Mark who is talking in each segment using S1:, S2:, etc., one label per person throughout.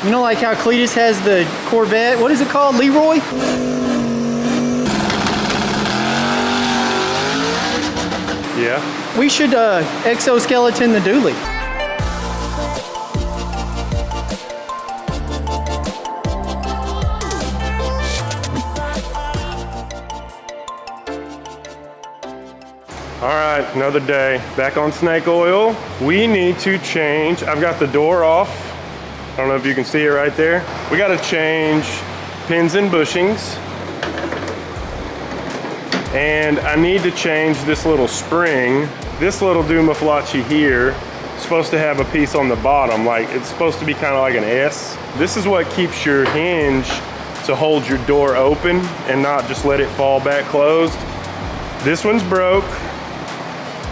S1: You know, like how Cletus has the Corvette, what is it called, Leroy?
S2: Yeah.
S1: We should exoskeleton the dually.
S2: All right, another day. Back on snake oil. We need to change. I've got the door off. I don't know if you can see it right there. We got to change pins and bushings. And I need to change this little spring. This little Dumaflachi here is supposed to have a piece on the bottom, like it's supposed to be kind of like an S. This is what keeps your hinge to hold your door open and not just let it fall back closed. This one's broke.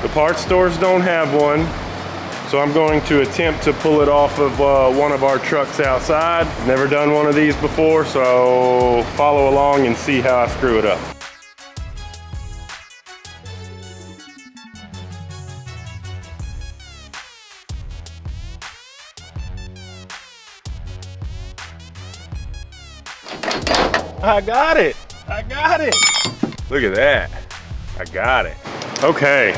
S2: The parts stores don't have one. So I'm going to attempt to pull it off of one of our trucks outside. Never done one of these before, so follow along and see how I screw it up. I got it. I got it. Look at that. I got it. Okay,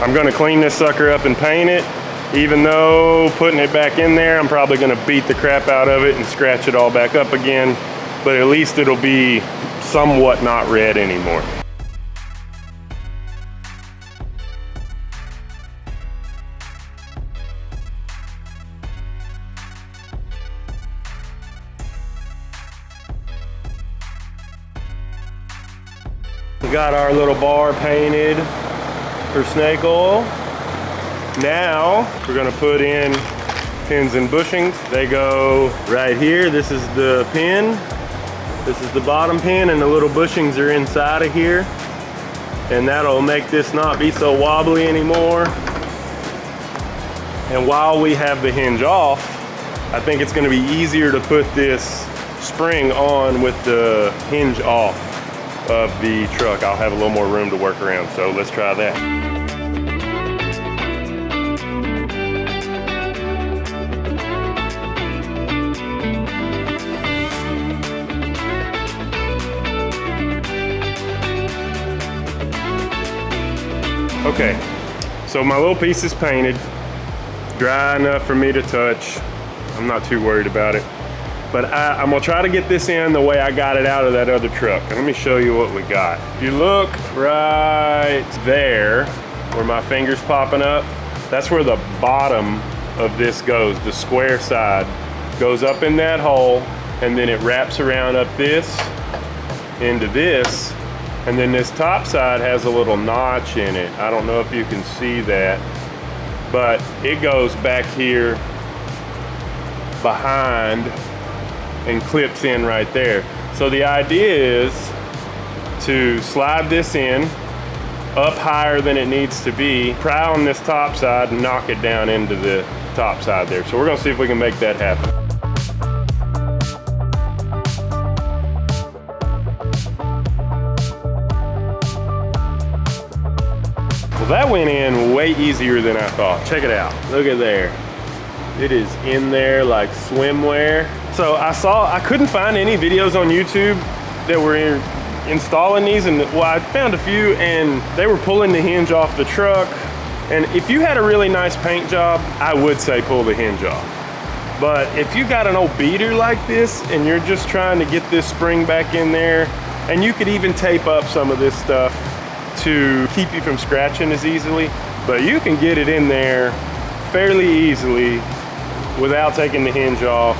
S2: I'm gonna clean this sucker up and paint it. Even though putting it back in there, I'm probably gonna beat the crap out of it and scratch it all back up again. But at least it'll be somewhat not red anymore. We got our little bar painted for snake oil. Now we're gonna put in pins and bushings. They go right here. This is the pin. This is the bottom pin, and the little bushings are inside of here. And that'll make this not be so wobbly anymore. And while we have the hinge off, I think it's gonna be easier to put this spring on with the hinge off of the truck. I'll have a little more room to work around, so let's try that. Okay, so my little piece is painted, dry enough for me to touch. I'm not too worried about it. But I'm gonna try to get this in the way I got it out of that other truck. And let me show you what we got. If you look right there, where my finger's popping up, that's where the bottom of this goes. The square side goes up in that hole, and then it wraps around up this, into this, and then this top side has a little notch in it. I don't know if you can see that, but it goes back here behind and clips in right there. So the idea is to slide this in up higher than it needs to be, pry on this top side and knock it down into the top side there. So we're gonna see if we can make that happen. Well, that went in way easier than I thought. Check it out. Look at there. It is in there like swimwear. So I couldn't find any videos on YouTube that were installing these, and well, I found a few, and they were pulling the hinge off the truck. And if you had a really nice paint job, I would say pull the hinge off. But if you got an old beater like this and you're just trying to get this spring back in there, and you could even tape up some of this stuff to keep you from scratching as easily, but you can get it in there fairly easily without taking the hinge off,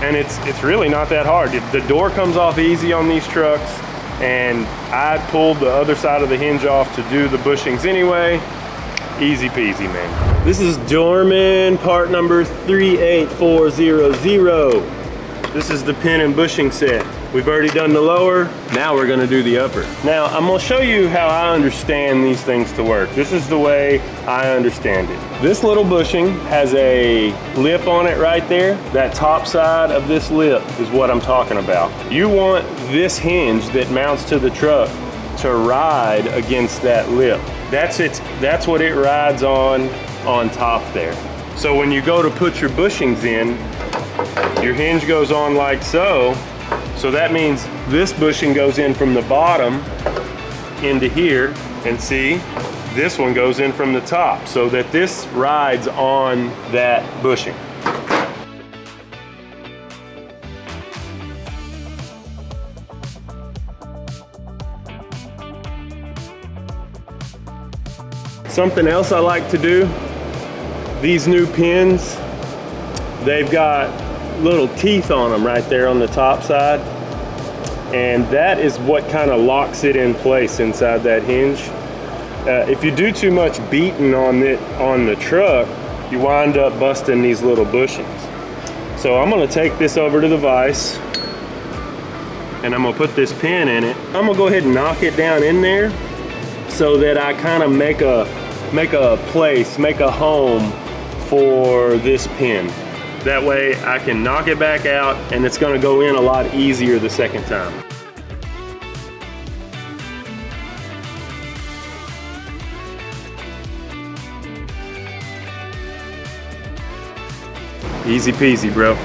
S2: and it's really not that hard. The door comes off easy on these trucks, and I pulled the other side of the hinge off to do the bushings anyway. Easy peasy, man. This is Dorman part number 38400. This is the pin and bushing set. We've already done the lower, now we're gonna do the upper. Now, I'm gonna show you how I understand these things to work. This is the way I understand it. This little bushing has a lip on it right there. That top side of this lip is what I'm talking about. You want this hinge that mounts to the truck to ride against that lip. That's what it rides on top there. So when you go to put your bushings in, Your hinge goes on like so. So that means this bushing goes in from the bottom into here, and see, this one goes in from the top so that this rides on that bushing. Something else I like to do, these new pins, they've got little teeth on them right there on the top side. And that is what kind of locks it in place inside that hinge. If you do too much beating on the truck, you wind up busting these little bushings. So I'm gonna take this over to the vise and I'm gonna put this pin in it. I'm gonna go ahead and knock it down in there so that I kind of make a place, make a home for this pin. That way I can knock it back out and it's gonna go in a lot easier the second time. Easy peasy, bro.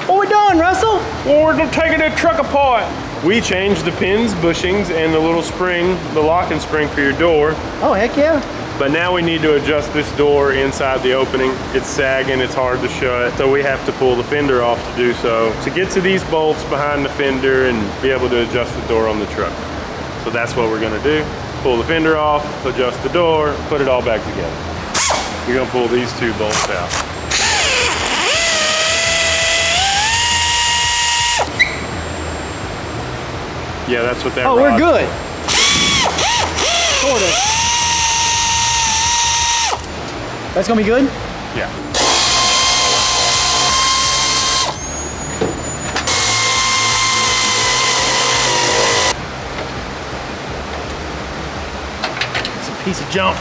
S1: What we doing, Russell?
S2: Well, we're taking the truck apart. We changed the pins, bushings, and the little spring, the locking spring for your door.
S1: Oh, heck yeah.
S2: But now we need to adjust this door inside the opening. It's sagging, it's hard to shut, so we have to pull the fender off to do so. To get to these bolts behind the fender and be able to adjust the door on the truck. So that's what we're gonna do. Pull the fender off, adjust the door, put it all back together. You're gonna pull these two bolts out. Yeah, that's what that
S1: Oh,
S2: rod.
S1: we're good. Sort of. That's gonna be good?
S2: Yeah.
S1: It's a piece of junk.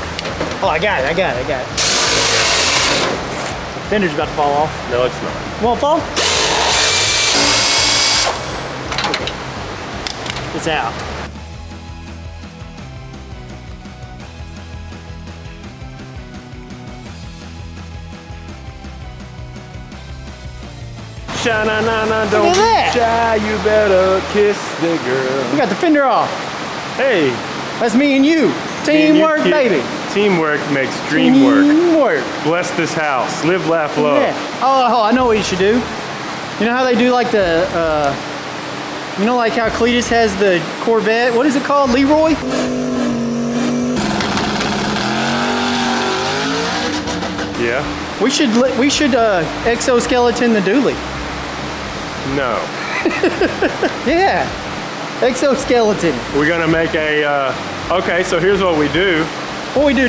S1: Oh, I got it. The fender's about to fall off.
S2: No, it's not.
S1: Won't fall? It's out.
S2: Sha-na-na-na, don't
S1: Look
S2: be
S1: at that.
S2: shy, you better kiss the girl.
S1: We got the fender off.
S2: Hey.
S1: That's me and you.
S2: me and you,
S1: Teamwork,
S2: kid.
S1: baby.
S2: Teamwork makes dream work.
S1: Teamwork.
S2: Bless this house. Live, laugh, love.
S1: Yeah. Oh, I know what you should do. You know how they do like the, you know like how Cletus has the Corvette? What is it called, Leroy?
S2: Yeah?
S1: We should exoskeleton the dually.
S2: No.
S1: Yeah, exoskeleton.
S2: We're gonna make a, okay, so here's what we do.
S1: What we do?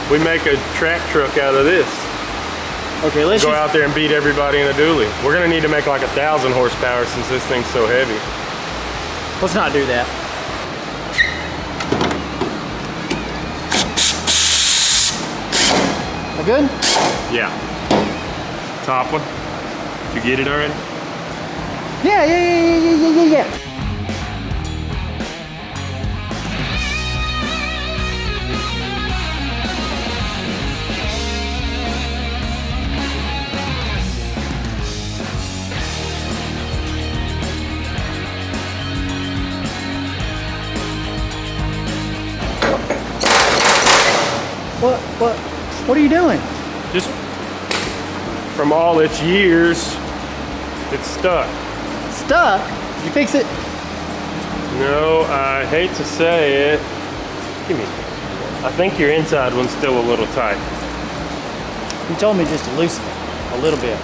S2: We make a track truck out of this.
S1: Okay, let's
S2: Go
S1: just,
S2: out there and beat everybody in a dually. We're gonna need to make like 1,000 horsepower since this thing's so heavy.
S1: let's not do that. That good?
S2: Yeah. Top one. You get it already?
S1: Yeah. What are you doing?
S2: Just from all its years, it's stuck.
S1: Stuck? Did you fix it?
S2: No, I hate to say it. Give me. I think your inside one's still a little tight.
S1: You told me just to loosen it a little bit.